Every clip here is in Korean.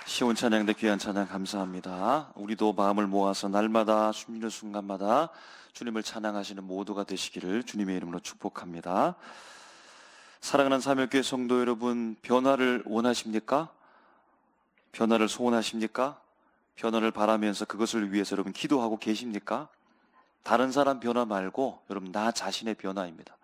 시온 찬양대 귀한 찬양 감사합니다. 우리도 마음을 모아서 날마다 숨쉬는 순간마다 주님을 찬양하시는 모두가 되시기를 주님의 이름으로 축복합니다. 사랑하는 사명교회 성도 여러분, 변화를 원하십니까? 변화를 소원하십니까? 변화를 바라면서 그것을 위해서 여러분 기도하고 계십니까? 다른 사람 변화 말고 여러분 나 자신의 변화입니다.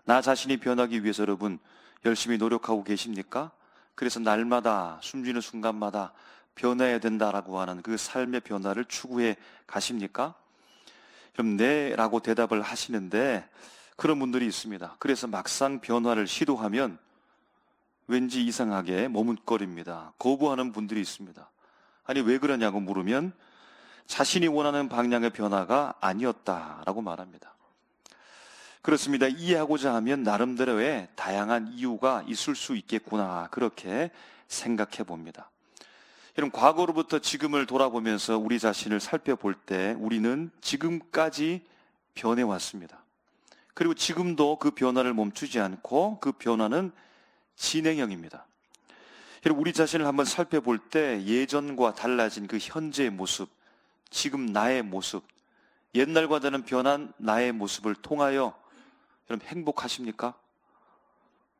나 자신이 변하기 위해서 여러분 열심히 노력하고 계십니까? 그래서 날마다 숨쉬는 순간마다 변해야 된다라고 하는 그 삶의 변화를 추구해 가십니까? 그럼 네 라고 대답을 하시는데 그런 분들이 있습니다. 그래서 막상 변화를 시도하면 왠지 이상하게 머뭇거립니다. 거부하는 분들이 있습니다. 아니 왜 그러냐고 물으면 자신이 원하는 방향의 변화가 아니었다라고 말합니다. 그렇습니다. 이해하고자 하면 나름대로의 다양한 이유가 있을 수 있겠구나, 그렇게 생각해 봅니다. 여러분, 과거로부터 지금을 돌아보면서 우리 자신을 살펴볼 때 우리는 지금까지 변해왔습니다. 그리고 지금도 그 변화를 멈추지 않고 그 변화는 진행형입니다. 여러분, 우리 자신을 한번 살펴볼 때 예전과 달라진 그 현재의 모습, 지금 나의 모습, 옛날과 다른 변한 나의 모습을 통하여 여러분 행복하십니까?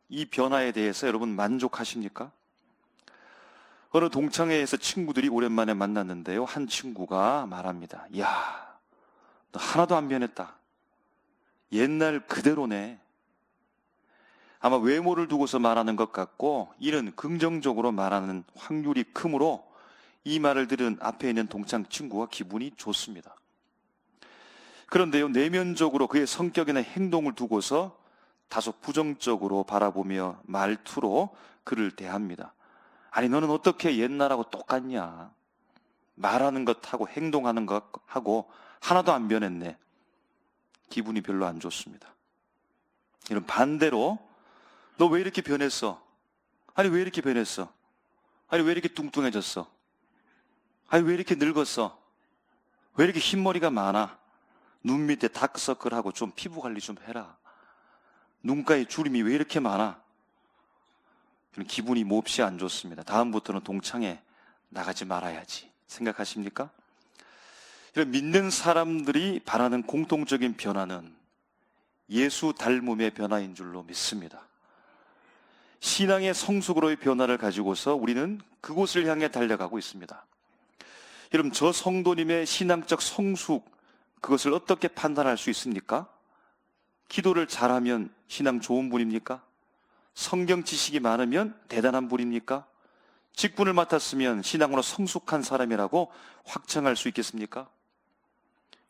이 변화에 대해서 여러분 만족하십니까? 어느 동창회에서 친구들이 오랜만에 만났는데요, 한 친구가 말합니다. 야, 너 하나도 안 변했다. 옛날 그대로네. 아마 외모를 두고서 말하는 것 같고 이는 긍정적으로 말하는 확률이 크므로 이 말을 들은 앞에 있는 동창 친구가 기분이 좋습니다. 그런데요, 내면적으로 그의 성격이나 행동을 두고서 다소 부정적으로 바라보며 말투로 그를 대합니다. 아니 너는 어떻게 옛날하고 똑같냐? 말하는 것하고 행동하는 것하고 하나도 안 변했네. 기분이 별로 안 좋습니다. 이런 반대로 너 왜 이렇게 변했어? 아니 왜 이렇게 변했어? 아니 왜 이렇게 뚱뚱해졌어? 아니 왜 이렇게 늙었어? 왜 이렇게 흰머리가 많아? 눈 밑에 다크서클하고 좀 피부 관리 좀 해라. 눈가에 주름이 왜 이렇게 많아? 기분이 몹시 안 좋습니다. 다음부터는 동창회 나가지 말아야지 생각하십니까? 이런 믿는 사람들이 바라는 공통적인 변화는 예수 닮음의 변화인 줄로 믿습니다. 신앙의 성숙으로의 변화를 가지고서 우리는 그곳을 향해 달려가고 있습니다. 여러분, 저 성도님의 신앙적 성숙, 그것을 어떻게 판단할 수 있습니까? 기도를 잘하면 신앙 좋은 분입니까? 성경 지식이 많으면 대단한 분입니까? 직분을 맡았으면 신앙으로 성숙한 사람이라고 확정할 수 있겠습니까?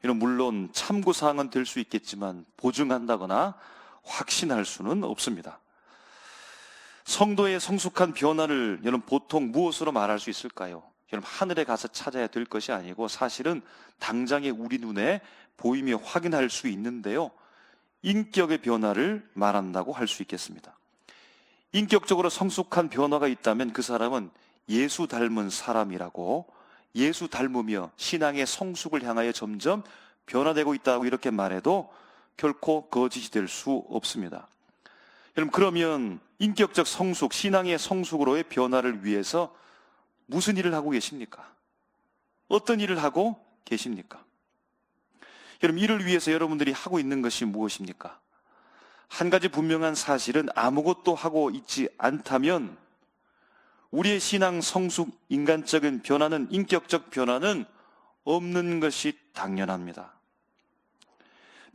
이런 물론 참고사항은 될 수 있겠지만 보증한다거나 확신할 수는 없습니다. 성도의 성숙한 변화를 여러분 보통 무엇으로 말할 수 있을까요? 여러분, 하늘에 가서 찾아야 될 것이 아니고 사실은 당장에 우리 눈에 보이며 확인할 수 있는데요, 인격의 변화를 말한다고 할 수 있겠습니다. 인격적으로 성숙한 변화가 있다면 그 사람은 예수 닮은 사람이라고, 예수 닮으며 신앙의 성숙을 향하여 점점 변화되고 있다고 이렇게 말해도 결코 거짓이 될 수 없습니다. 여러분, 그러면 인격적 성숙, 신앙의 성숙으로의 변화를 위해서 무슨 일을 하고 계십니까? 어떤 일을 하고 계십니까? 여러분, 이를 위해서 여러분들이 하고 있는 것이 무엇입니까? 한 가지 분명한 사실은 아무것도 하고 있지 않다면 우리의 신앙 성숙, 인간적인 변화는, 인격적 변화는 없는 것이 당연합니다.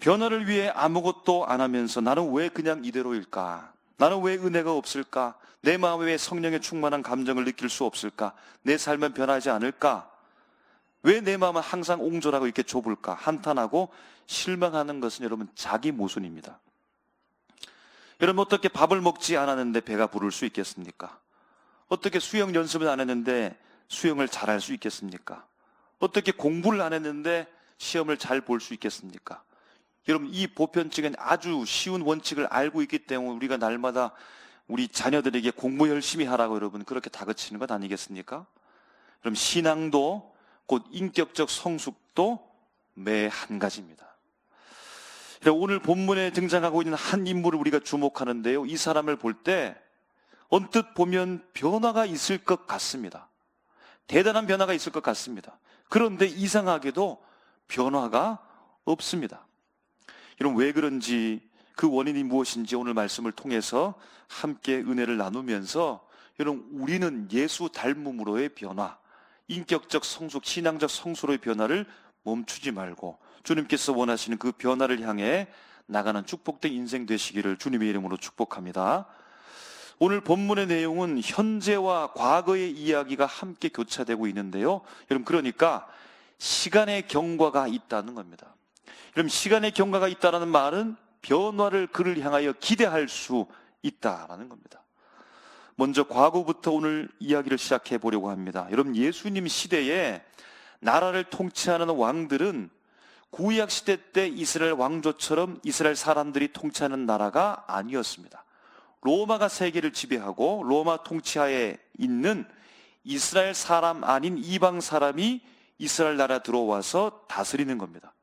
변화를 위해 아무것도 안 하면서 나는 왜 그냥 이대로일까? 나는 왜 은혜가 없을까? 내 마음에 왜 성령의 충만한 감정을 느낄 수 없을까? 내 삶은 변하지 않을까? 왜 내 마음은 항상 옹졸하고 이렇게 좁을까? 한탄하고 실망하는 것은 여러분 자기 모순입니다. 여러분, 어떻게 밥을 먹지 않았는데 배가 부를 수 있겠습니까? 어떻게 수영 연습을 안 했는데 수영을 잘할 수 있겠습니까? 어떻게 공부를 안 했는데 시험을 잘 볼 수 있겠습니까? 여러분, 이 보편적인 아주 쉬운 원칙을 알고 있기 때문에 우리가 날마다 우리 자녀들에게 공부 열심히 하라고 여러분 그렇게 다그치는 것 아니겠습니까? 그럼 신앙도 곧 인격적 성숙도 매 한 가지입니다. 오늘 본문에 등장하고 있는 한 인물을 우리가 주목하는데요, 이 사람을 볼 때 언뜻 보면 변화가 있을 것 같습니다. 대단한 변화가 있을 것 같습니다. 그런데 이상하게도 변화가 없습니다. 여러분, 왜 그런지, 그 원인이 무엇인지 오늘 말씀을 통해서 함께 은혜를 나누면서, 여러분, 우리는 예수 닮음으로의 변화, 인격적 성숙, 신앙적 성수로의 변화를 멈추지 말고 주님께서 원하시는 그 변화를 향해 나가는 축복된 인생 되시기를 주님의 이름으로 축복합니다. 오늘 본문의 내용은 현재와 과거의 이야기가 함께 교차되고 있는데요. 여러분, 그러니까 시간의 경과가 있다는 겁니다. 여러분, 시간의 경과가 있다는 말은 변화를 그를 향하여 기대할 수 있다라는 겁니다. 먼저 과거부터 오늘 이야기를 시작해 보려고 합니다. 여러분, 예수님 시대에 나라를 통치하는 왕들은 구약 시대 때 이스라엘 왕조처럼 이스라엘 사람들이 통치하는 나라가 아니었습니다. 로마가 세계를 지배하고 로마 통치하에 있는 이스라엘 사람 아닌 이방 사람이 이스라엘 나라에 들어와서 다스리는 겁니다.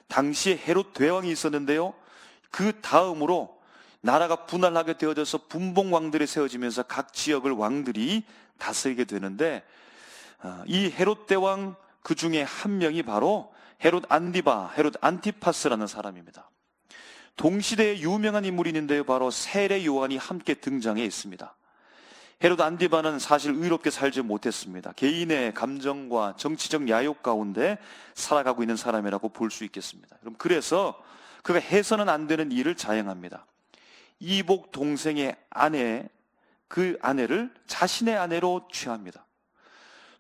당시에 헤롯 대왕이 있었는데요, 그 다음으로 나라가 분할하게 되어져서 분봉 왕들이 세워지면서 각 지역을 왕들이 다스리게 되는데, 이 헤롯 대왕 그 중에 한 명이 바로 헤롯 안디바, 헤롯 안티파스라는 사람입니다. 동시대에 유명한 인물이 있는데요, 바로 세례 요한이 함께 등장해 있습니다. 헤롯 안디바는 사실 의롭게 살지 못했습니다. 개인의 감정과 정치적 야욕 가운데 살아가고 있는 사람이라고 볼 수 있겠습니다. 그래서 그가 해서는 안 되는 일을 자행합니다. 이복 동생의 아내, 그 아내를 자신의 아내로 취합니다.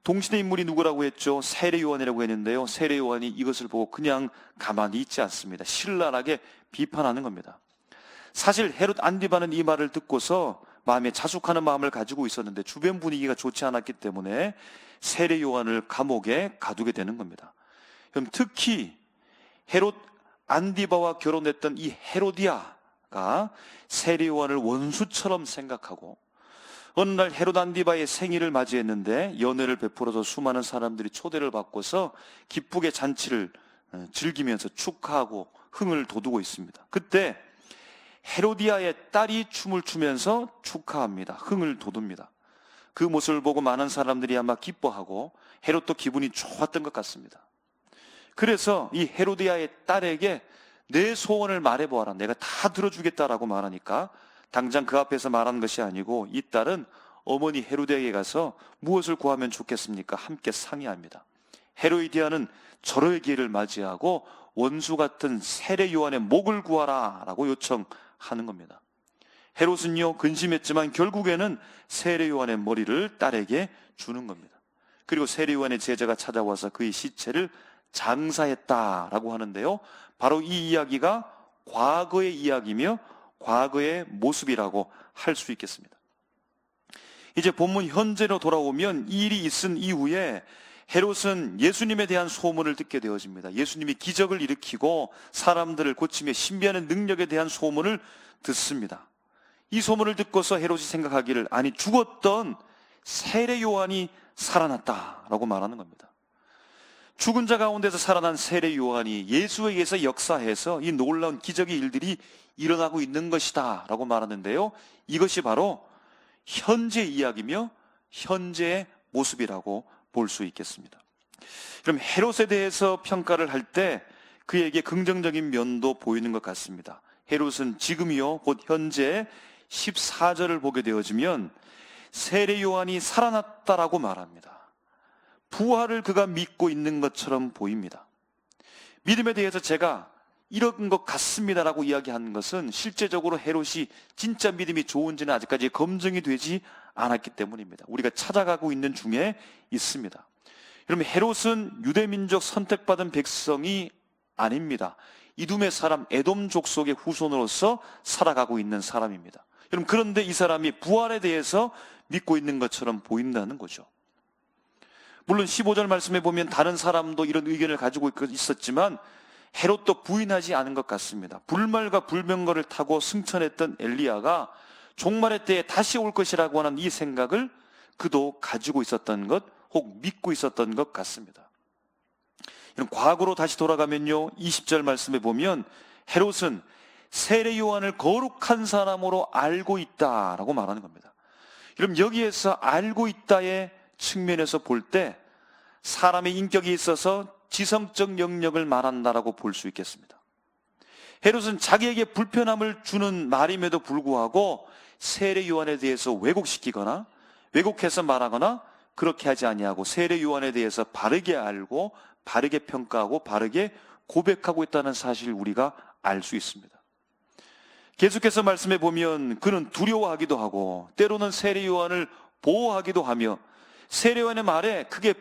동시대 인물이 누구라고 했죠? 세례 요한이라고 했는데요, 세례 요한이 이것을 보고 그냥 가만히 있지 않습니다. 신랄하게 비판하는 겁니다. 사실 헤롯 안디바는 이 말을 듣고서 마음에 자숙하는 마음을 가지고 있었는데 주변 분위기가 좋지 않았기 때문에 세례 요한을 감옥에 가두게 되는 겁니다. 그럼 특히 헤롯 안디바와 결혼했던 이 헤로디아가 세례 요한을 원수처럼 생각하고, 어느 날 헤롯 안디바의 생일을 맞이했는데 연회를 베풀어서 수많은 사람들이 초대를 받고서 기쁘게 잔치를 즐기면서 축하하고 흥을 돋우고 있습니다. 그때 헤로디아의 딸이 춤을 추면서 축하합니다. 흥을 돋웁니다. 그 모습을 보고 많은 사람들이 아마 기뻐하고 헤롯도 기분이 좋았던 것 같습니다. 그래서 이 헤로디아의 딸에게 내 소원을 말해보아라, 내가 다 들어주겠다라고 말하니까 당장 그 앞에서 말하는 것이 아니고 이 딸은 어머니 헤로디아에게 가서 무엇을 구하면 좋겠습니까? 함께 상의합니다. 헤로디아는 절호의 기회를 맞이하고 원수 같은 세례 요한의 목을 구하라 라고 요청하는 겁니다. 헤롯은요, 근심했지만 결국에는 세례 요한의 머리를 딸에게 주는 겁니다. 그리고 세례 요한의 제자가 찾아와서 그의 시체를 장사했다라고 하는데요, 바로 이 이야기가 과거의 이야기며 과거의 모습이라고 할 수 있겠습니다. 이제 본문 현재로 돌아오면 이 일이 있은 이후에 헤롯은 예수님에 대한 소문을 듣게 되어집니다. 예수님이 기적을 일으키고 사람들을 고치며 신비하는 능력에 대한 소문을 듣습니다. 이 소문을 듣고서 헤롯이 생각하기를, 아니, 죽었던 세례 요한이 살아났다라고 말하는 겁니다. 죽은 자 가운데서 살아난 세례 요한이 예수에 의해서 역사해서 이 놀라운 기적의 일들이 일어나고 있는 것이다 라고 말하는데요, 이것이 바로 현재 이야기며 현재의 모습이라고 볼 수 있겠습니다. 그럼 헤롯에 대해서 평가를 할 때 그에게 긍정적인 면도 보이는 것 같습니다. 헤롯은 지금이요, 곧 현재 14절을 보게 되어지면 세례 요한이 살아났다라고 말합니다. 부활을 그가 믿고 있는 것처럼 보입니다. 믿음에 대해서 제가 이런 것 같습니다라고 이야기하는 것은 실제적으로 헤롯이 진짜 믿음이 좋은지는 아직까지 검증이 되지 않았기 때문입니다. 우리가 찾아가고 있는 중에 있습니다. 여러분, 헤롯은 유대민족 선택받은 백성이 아닙니다. 이둠의 사람 에돔 족속의 후손으로서 살아가고 있는 사람입니다. 여러분, 그런데 이 사람이 부활에 대해서 믿고 있는 것처럼 보인다는 거죠. 물론 15절 말씀에 보면 다른 사람도 이런 의견을 가지고 있었지만 헤롯도 부인하지 않은 것 같습니다. 불말과 불명거를 타고 승천했던 엘리야가 종말의 때에 다시 올 것이라고 하는 이 생각을 그도 가지고 있었던 것, 혹 믿고 있었던 것 같습니다. 과거로 다시 돌아가면요, 20절 말씀에 보면 헤롯은 세례 요한을 거룩한 사람으로 알고 있다라고 말하는 겁니다. 여러분, 여기에서 알고 있다의 측면에서 볼 때 사람의 인격에 있어서 지성적 영역을 말한다라고 볼 수 있겠습니다. 헤롯은 자기에게 불편함을 주는 말임에도 불구하고 세례 요한에 대해서 왜곡시키거나 왜곡해서 말하거나 그렇게 하지 아니하고 세례 요한에 대해서 바르게 알고 바르게 평가하고 바르게 고백하고 있다는 사실을 우리가 알 수 있습니다. 계속해서 말씀해 보면 그는 두려워하기도 하고 때로는 세례 요한을 보호하기도 하며 세례 요한의 말에 크게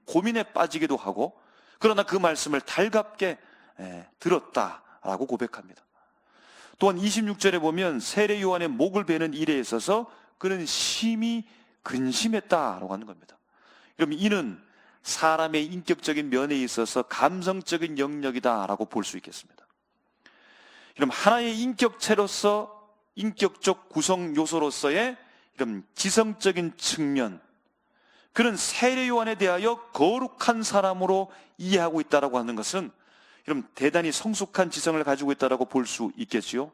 고민에 빠지기도 하고 그러나 그 말씀을 달갑게 들었다라고 고백합니다. 또한 26절에 보면 세례 요한의 목을 베는 일에 있어서 그는 심히 근심했다라고 하는 겁니다. 그럼 이는 사람의 인격적인 면에 있어서 감성적인 영역이다라고 볼 수 있겠습니다. 그럼 하나의 인격체로서 인격적 구성 요소로서의 이런 지성적인 측면, 그는 세례 요한에 대하여 거룩한 사람으로 이해하고 있다라고 하는 것은 그럼 대단히 성숙한 지성을 가지고 있다라고 볼 수 있겠지요.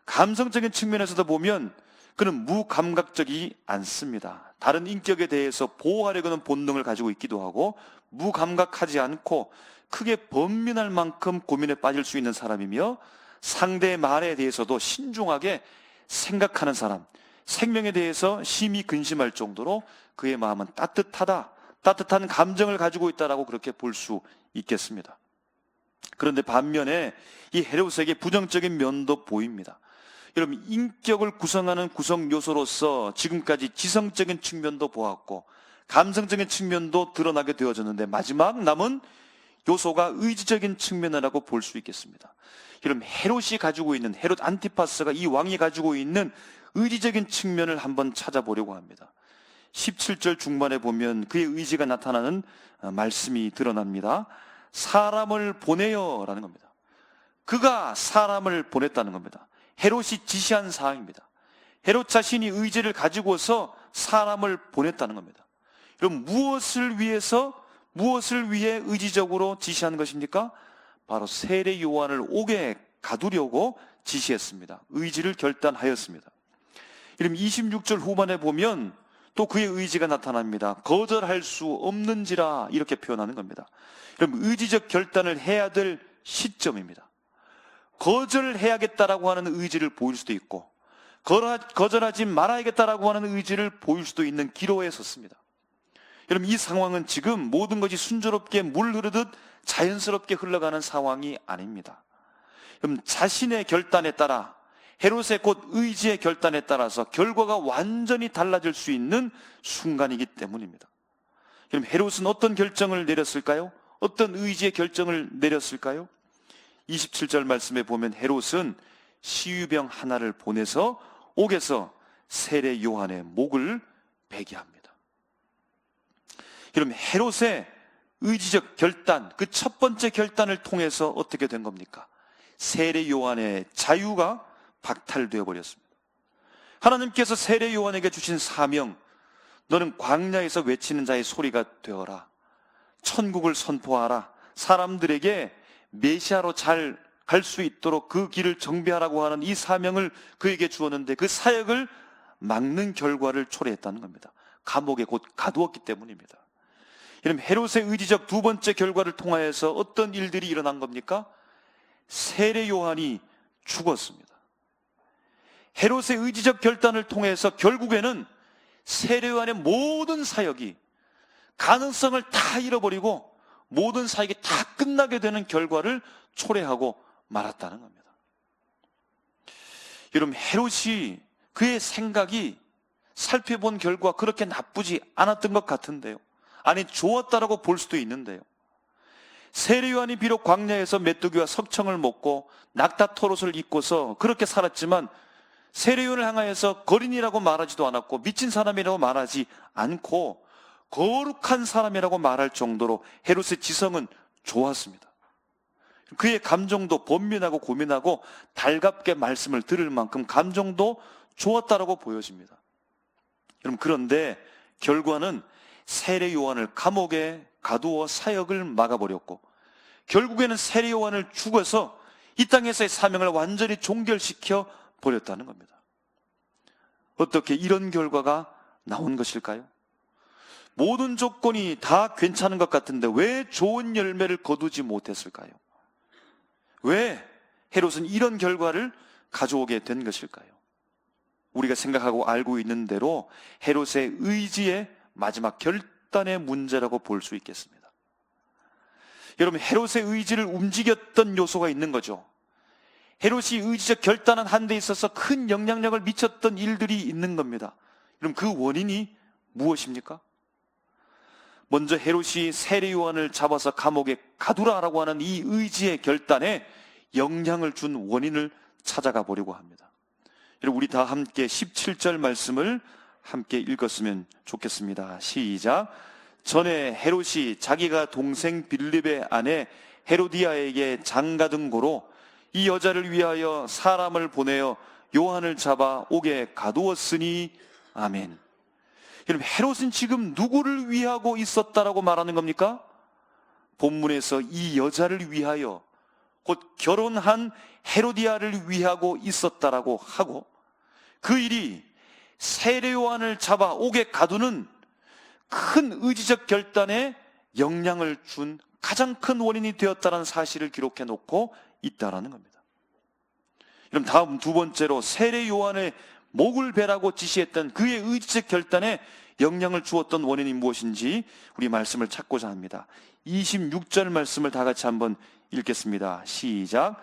감성적인 측면에서도 보면 그는 무감각적이 않습니다. 다른 인격에 대해서 보호하려는 본능을 가지고 있기도 하고 무감각하지 않고 크게 번민할 만큼 고민에 빠질 수 있는 사람이며 상대의 말에 대해서도 신중하게 생각하는 사람, 생명에 대해서 심히 근심할 정도로 그의 마음은 따뜻한 감정을 가지고 있다라고 그렇게 볼 수 있겠습니다. 그런데 반면에 이 헤롯에게 부정적인 면도 보입니다. 여러분, 인격을 구성하는 구성 요소로서 지금까지 지성적인 측면도 보았고 감성적인 측면도 드러나게 되어졌는데 마지막 남은 요소가 의지적인 측면이라고 볼 수 있겠습니다. 그럼 헤롯이 가지고 있는, 헤롯 안티파스가 이 왕이 가지고 있는 의지적인 측면을 한번 찾아보려고 합니다. 17절 중반에 보면 그의 의지가 나타나는 말씀이 드러납니다. 사람을 보내요 라는 겁니다. 그가 사람을 보냈다는 겁니다. 헤롯이 지시한 사항입니다. 헤롯 자신이 의지를 가지고서 사람을 보냈다는 겁니다. 그럼 무엇을 위해 의지적으로 지시한 것입니까? 바로 세례 요한을 옥에 가두려고 지시했습니다. 의지를 결단하였습니다. 그럼 26절 후반에 보면 또 그의 의지가 나타납니다. 거절할 수 없는지라 이렇게 표현하는 겁니다. 그럼 의지적 결단을 해야 될 시점입니다. 거절을 해야겠다라고 하는 의지를 보일 수도 있고 거절하지 말아야겠다라고 하는 의지를 보일 수도 있는 기로에 섰습니다. 여러분, 이 상황은 지금 모든 것이 순조롭게 물 흐르듯 자연스럽게 흘러가는 상황이 아닙니다. 그럼 자신의 결단에 따라 헤롯의 곧 의지의 결단에 따라서 결과가 완전히 달라질 수 있는 순간이기 때문입니다. 그럼 헤롯은 어떤 결정을 내렸을까요? 어떤 의지의 결정을 내렸을까요? 27절 말씀에 보면 헤롯은 시유병 하나를 보내서 옥에서 세례 요한의 목을 베게 합니다. 그럼 헤롯의 의지적 결단, 그 첫 번째 결단을 통해서 어떻게 된 겁니까? 세례 요한의 자유가 박탈되어 버렸습니다. 하나님께서 세례 요한에게 주신 사명, 너는 광야에서 외치는 자의 소리가 되어라, 천국을 선포하라, 사람들에게 메시아로 잘 갈 수 있도록 그 길을 정비하라고 하는 이 사명을 그에게 주었는데 그 사역을 막는 결과를 초래했다는 겁니다. 감옥에 곧 가두었기 때문입니다. 이런 헤롯의 의지적 두 번째 결과를 통하여서 어떤 일들이 일어난 겁니까? 세례 요한이 죽었습니다. 헤롯의 의지적 결단을 통해서 결국에는 세례 요한의 모든 사역이 가능성을 다 잃어버리고 모든 사역이 다 끝나게 되는 결과를 초래하고 말았다는 겁니다. 여러분, 헤롯이 그의 생각이 살펴본 결과 그렇게 나쁘지 않았던 것 같은데요. 아니, 좋았다라고 볼 수도 있는데요. 세례 요한이 비록 광야에서 메뚜기와 석청을 먹고 낙타 털옷을 입고서 그렇게 살았지만 세례 요한을 향하여서 거린이라고 말하지도 않았고 미친 사람이라고 말하지 않고 거룩한 사람이라고 말할 정도로 헤롯의 지성은 좋았습니다. 그의 감정도 번민하고 고민하고 달갑게 말씀을 들을 만큼 감정도 좋았다라고 보여집니다. 여러분, 그런데 결과는 세례 요한을 감옥에 가두어 사역을 막아버렸고 결국에는 세례 요한을 죽어서 이 땅에서의 사명을 완전히 종결시켜 버렸다는 겁니다. 어떻게 이런 결과가 나온 것일까요? 모든 조건이 다 괜찮은 것 같은데 왜 좋은 열매를 거두지 못했을까요? 왜 헤롯은 이런 결과를 가져오게 된 것일까요? 우리가 생각하고 알고 있는 대로 헤롯의 의지의 마지막 결단의 문제라고 볼 수 있겠습니다. 여러분, 헤롯의 의지를 움직였던 요소가 있는 거죠. 헤롯이 의지적 결단한 한 데 있어서 큰 영향력을 미쳤던 일들이 있는 겁니다. 그럼 그 원인이 무엇입니까? 먼저 헤롯이 세례 요한을 잡아서 감옥에 가두라라고 하는 이 의지의 결단에 영향을 준 원인을 찾아가 보려고 합니다. 여러분, 우리 다 함께 17절 말씀을 함께 읽었으면 좋겠습니다. 시작. 전에 헤롯이 자기가 동생 빌립의 아내 헤로디아에게 장가든 고로 이 여자를 위하여 사람을 보내어 요한을 잡아 옥에 가두었으니 아멘. 여러분, 헤롯은 지금 누구를 위하고 있었다라고 말하는 겁니까? 본문에서 이 여자를 위하여, 곧 결혼한 헤로디아를 위하고 있었다라고 하고, 그 일이 세례 요한을 잡아 옥에 가두는 큰 의지적 결단에 영향을 준 가장 큰 원인이 되었다는 사실을 기록해 놓고 있다라는 겁니다. 그럼 다음 두 번째로 세례 요한의 목을 베라고 지시했던 그의 의지적 결단에 영향을 주었던 원인이 무엇인지 우리 말씀을 찾고자 합니다. 26절 말씀을 다 같이 한번 읽겠습니다. 시작.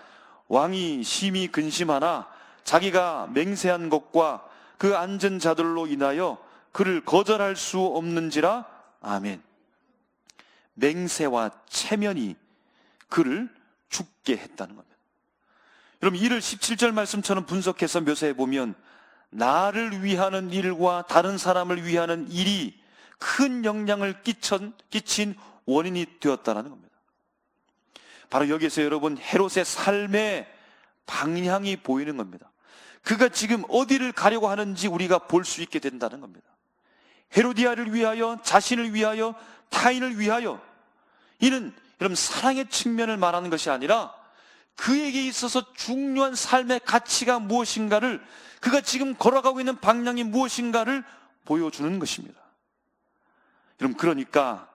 왕이 심히 근심하나 자기가 맹세한 것과 그 앉은 자들로 인하여 그를 거절할 수 없는지라. 아멘. 맹세와 체면이 그를 죽게 했다는 겁니다. 여러분, 이를 17절 말씀처럼 분석해서 묘사해 보면 나를 위하는 일과 다른 사람을 위하는 일이 큰 영향을 끼친 원인이 되었다는 겁니다. 바로 여기서 여러분, 헤롯의 삶의 방향이 보이는 겁니다. 그가 지금 어디를 가려고 하는지 우리가 볼 수 있게 된다는 겁니다. 헤로디아를 위하여, 자신을 위하여, 타인을 위하여, 이는 여러분 사랑의 측면을 말하는 것이 아니라 그에게 있어서 중요한 삶의 가치가 무엇인가를, 그가 지금 걸어가고 있는 방향이 무엇인가를 보여주는 것입니다. 여러분, 그러니까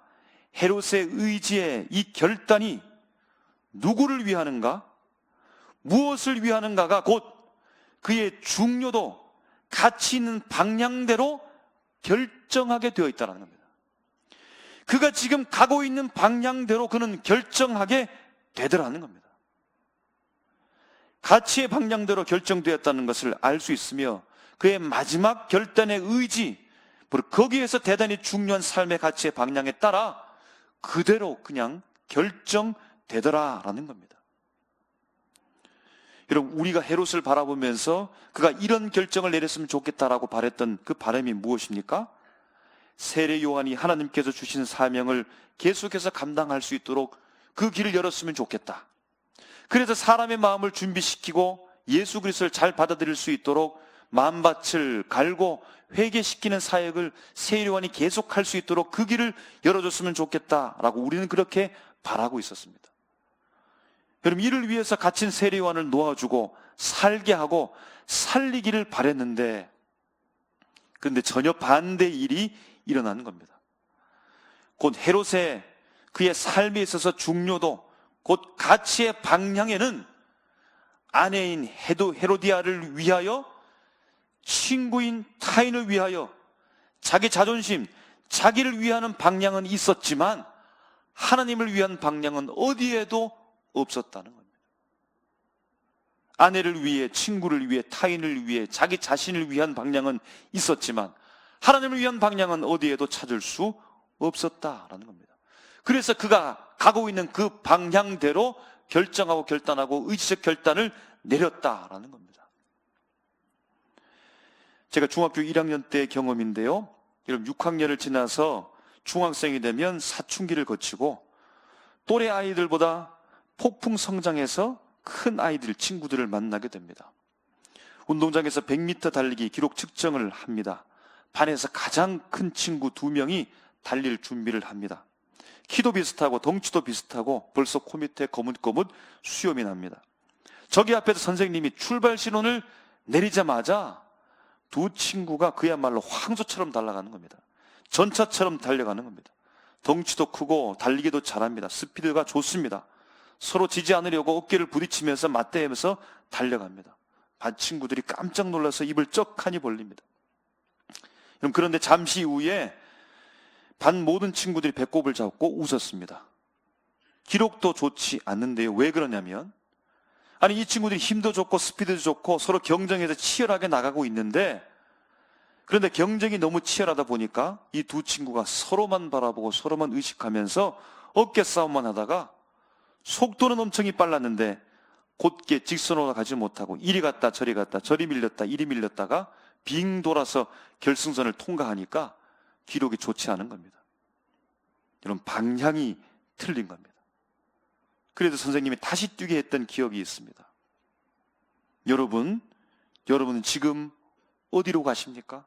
헤롯의 의지의 이 결단이 누구를 위하는가, 무엇을 위하는가가 곧 그의 중요도, 가치 있는 방향대로 결정하게 되어 있다는 겁니다. 그가 지금 가고 있는 방향대로 그는 결정하게 되더라는 겁니다. 가치의 방향대로 결정되었다는 것을 알 수 있으며 그의 마지막 결단의 의지, 거기에서 대단히 중요한 삶의 가치의 방향에 따라 그대로 그냥 결정되더라라는 겁니다. 여러분, 우리가 헤롯을 바라보면서 그가 이런 결정을 내렸으면 좋겠다라고 바랬던 그 바람이 무엇입니까? 세례 요한이 하나님께서 주신 사명을 계속해서 감당할 수 있도록 그 길을 열었으면 좋겠다. 그래서 사람의 마음을 준비시키고 예수 그리스도를 잘 받아들일 수 있도록 마음밭을 갈고 회개시키는 사역을 세례 요한이 계속할 수 있도록 그 길을 열어줬으면 좋겠다라고 우리는 그렇게 바라고 있었습니다. 여러분, 이를 위해서 갇힌 세례 요한을 놓아주고 살게 하고 살리기를 바랬는데, 그런데 전혀 반대의 일이 일어나는 겁니다. 곧 헤롯의 그의 삶에 있어서 중요도, 곧 가치의 방향에는 아내인 헤로디아를 위하여, 친구인 타인을 위하여, 자기 자존심, 자기를 위하는 방향은 있었지만 하나님을 위한 방향은 어디에도 없었다는 겁니다. 아내를 위해, 친구를 위해, 타인을 위해, 자기 자신을 위한 방향은 있었지만 하나님을 위한 방향은 어디에도 찾을 수 없었다라는 겁니다. 그래서 그가 가고 있는 그 방향대로 결정하고 결단하고 의지적 결단을 내렸다라는 겁니다. 제가 중학교 1학년 때 경험인데요, 여러분 6학년을 지나서 중학생이 되면 사춘기를 거치고 또래 아이들보다 폭풍 성장해서 큰 아이들, 친구들을 만나게 됩니다. 운동장에서 100m 달리기 기록 측정을 합니다. 반에서 가장 큰 친구 2명이 달릴 준비를 합니다. 키도 비슷하고 덩치도 비슷하고 벌써 코 밑에 거뭇거뭇 수염이 납니다. 저기 앞에서 선생님이 출발 신호를 내리자마자 두 친구가 그야말로 황소처럼 달아가는 겁니다. 전차처럼 달려가는 겁니다. 덩치도 크고 달리기도 잘합니다. 스피드가 좋습니다. 서로 지지 않으려고 어깨를 부딪히면서 맞대면서 달려갑니다. 반 친구들이 깜짝 놀라서 입을 쩍하니 벌립니다. 그런데 잠시 후에 반 모든 친구들이 배꼽을 잡고 웃었습니다. 기록도 좋지 않는데요. 왜 그러냐면, 아니 이 친구들이 힘도 좋고 스피드도 좋고 서로 경쟁해서 치열하게 나가고 있는데, 그런데 경쟁이 너무 치열하다 보니까 이 두 친구가 서로만 바라보고 서로만 의식하면서 어깨 싸움만 하다가 속도는 엄청 빨랐는데 곧게 직선으로 가지 못하고 이리 갔다 저리 갔다 저리 밀렸다 이리 밀렸다가 빙 돌아서 결승선을 통과하니까 기록이 좋지 않은 겁니다. 여러분, 방향이 틀린 겁니다. 그래도 선생님이 다시 뛰게 했던 기억이 있습니다. 여러분은 지금 어디로 가십니까?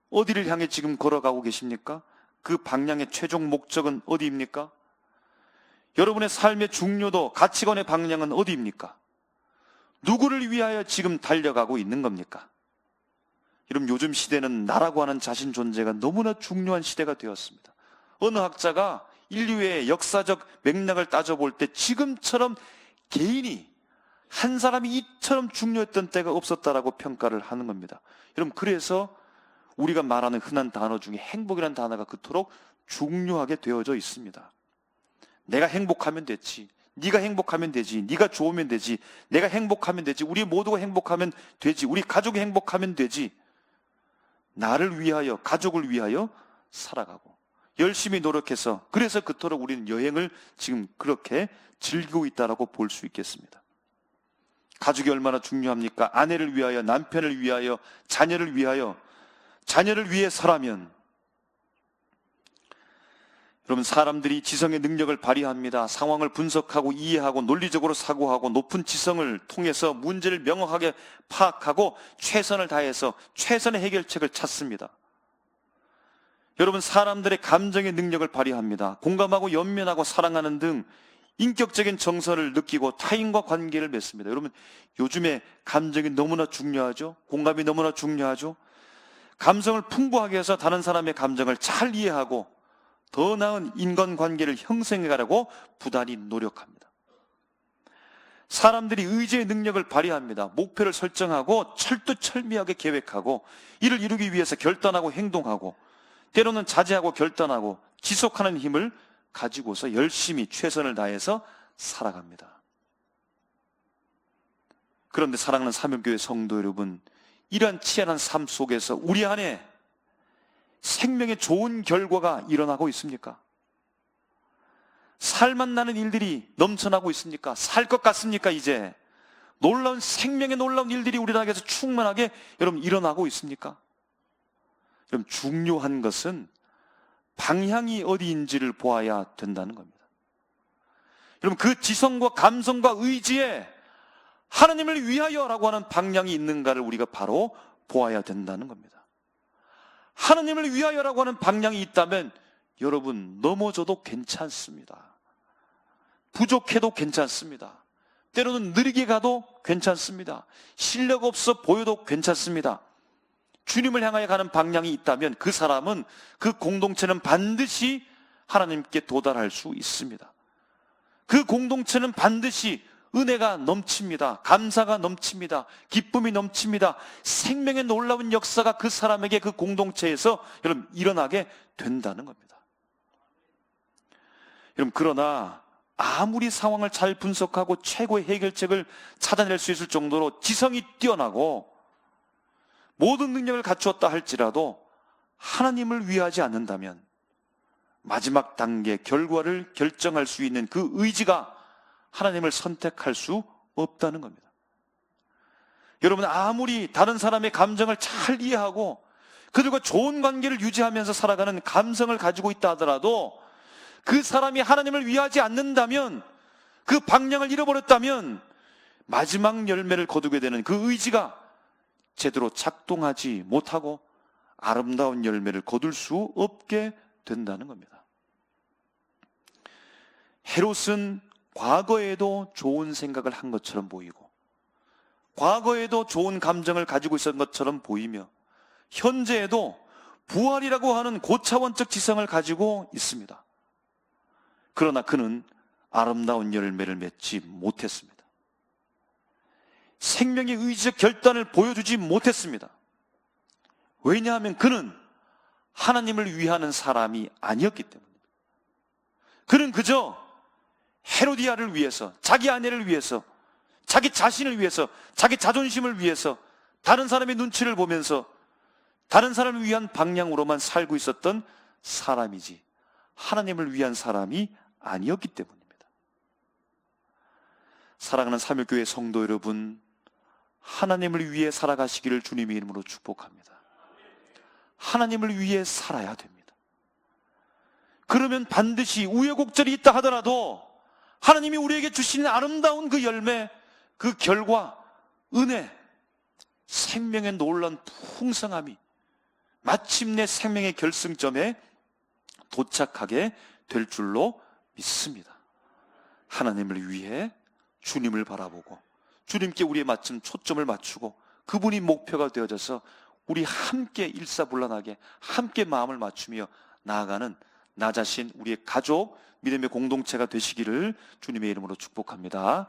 어디를 향해 지금 걸어가고 계십니까? 그 방향의 최종 목적은 어디입니까? 여러분의 삶의 중요도, 가치관의 방향은 어디입니까? 누구를 위하여 지금 달려가고 있는 겁니까? 여러분, 요즘 시대는 나라고 하는 자신 존재가 너무나 중요한 시대가 되었습니다. 어느 학자가 인류의 역사적 맥락을 따져볼 때 지금처럼 개인이, 한 사람이 이처럼 중요했던 때가 없었다라고 평가를 하는 겁니다. 여러분, 그래서 우리가 말하는 흔한 단어 중에 행복이라는 단어가 그토록 중요하게 되어져 있습니다. 내가 행복하면 됐지, 네가 행복하면 되지, 네가 좋으면 되지, 내가 행복하면 되지, 우리 모두가 행복하면 되지, 우리 가족이 행복하면 되지. 나를 위하여, 가족을 위하여 살아가고 열심히 노력해서, 그래서 그토록 우리는 여행을 지금 그렇게 즐기고 있다라고 볼 수 있겠습니다. 가족이 얼마나 중요합니까? 아내를 위하여, 남편을 위하여, 자녀를 위해서라면, 여러분, 사람들이 지성의 능력을 발휘합니다. 상황을 분석하고 이해하고 논리적으로 사고하고 높은 지성을 통해서 문제를 명확하게 파악하고 최선을 다해서 최선의 해결책을 찾습니다. 여러분, 사람들의 감정의 능력을 발휘합니다. 공감하고 연민하고 사랑하는 등 인격적인 정서를 느끼고 타인과 관계를 맺습니다. 여러분, 요즘에 감정이 너무나 중요하죠? 공감이 너무나 중요하죠? 감성을 풍부하게 해서 다른 사람의 감정을 잘 이해하고 더 나은 인간관계를 형성해가려고 부단히 노력합니다. 사람들이 의지의 능력을 발휘합니다. 목표를 설정하고 철두철미하게 계획하고 이를 이루기 위해서 결단하고 행동하고 때로는 자제하고 결단하고 지속하는 힘을 가지고서 열심히 최선을 다해서 살아갑니다. 그런데 사랑하는 사명교회 성도 여러분, 이러한 치열한 삶 속에서 우리 안에 생명의 좋은 결과가 일어나고 있습니까? 살만 나는 일들이 넘쳐나고 있습니까? 살 것 같습니까? 이제 놀라운 생명의 놀라운 일들이 우리에게서 충만하게 여러분 일어나고 있습니까? 여러분, 중요한 것은 방향이 어디인지를 보아야 된다는 겁니다. 여러분, 그 지성과 감성과 의지에 하나님을 위하여라고 하는 방향이 있는가를 우리가 바로 보아야 된다는 겁니다. 하나님을 위하여라고 하는 방향이 있다면 여러분, 넘어져도 괜찮습니다. 부족해도 괜찮습니다. 때로는 느리게 가도 괜찮습니다. 실력 없어 보여도 괜찮습니다. 주님을 향하여 가는 방향이 있다면 그 사람은, 그 공동체는 반드시 하나님께 도달할 수 있습니다. 그 공동체는 반드시 은혜가 넘칩니다. 감사가 넘칩니다. 기쁨이 넘칩니다. 생명의 놀라운 역사가 그 사람에게, 그 공동체에서 여러분 일어나게 된다는 겁니다. 여러분, 그러나 아무리 상황을 잘 분석하고 최고의 해결책을 찾아낼 수 있을 정도로 지성이 뛰어나고 모든 능력을 갖추었다 할지라도 하나님을 위하지 않는다면 마지막 단계 결과를 결정할 수 있는 그 의지가 하나님을 선택할 수 없다는 겁니다. 여러분, 아무리 다른 사람의 감정을 잘 이해하고 그들과 좋은 관계를 유지하면서 살아가는 감성을 가지고 있다 하더라도 그 사람이 하나님을 위하지 않는다면, 그 방향을 잃어버렸다면 마지막 열매를 거두게 되는 그 의지가 제대로 작동하지 못하고 아름다운 열매를 거둘 수 없게 된다는 겁니다. 헤롯은 과거에도 좋은 생각을 한 것처럼 보이고 과거에도 좋은 감정을 가지고 있었던 것처럼 보이며 현재에도 부활이라고 하는 고차원적 지성을 가지고 있습니다. 그러나 그는 아름다운 열매를 맺지 못했습니다. 생명의 의지적 결단을 보여주지 못했습니다. 왜냐하면 그는 하나님을 위하는 사람이 아니었기 때문입니다. 그는 그저 헤로디아를 위해서, 자기 아내를 위해서, 자기 자신을 위해서, 자기 자존심을 위해서 다른 사람의 눈치를 보면서 다른 사람을 위한 방향으로만 살고 있었던 사람이지 하나님을 위한 사람이 아니었기 때문입니다. 사랑하는 삼일교회 성도 여러분, 하나님을 위해 살아가시기를 주님의 이름으로 축복합니다. 하나님을 위해 살아야 됩니다. 그러면 반드시 우여곡절이 있다 하더라도 하나님이 우리에게 주시는 아름다운 그 열매, 그 결과, 은혜, 생명의 놀라운 풍성함이 마침내 생명의 결승점에 도착하게 될 줄로 믿습니다. 하나님을 위해 주님을 바라보고 주님께 우리의 맞춤 초점을 맞추고 그분이 목표가 되어져서 우리 함께 일사불란하게 함께 마음을 맞추며 나아가는 나 자신, 우리의 가족, 믿음의 공동체가 되시기를 주님의 이름으로 축복합니다.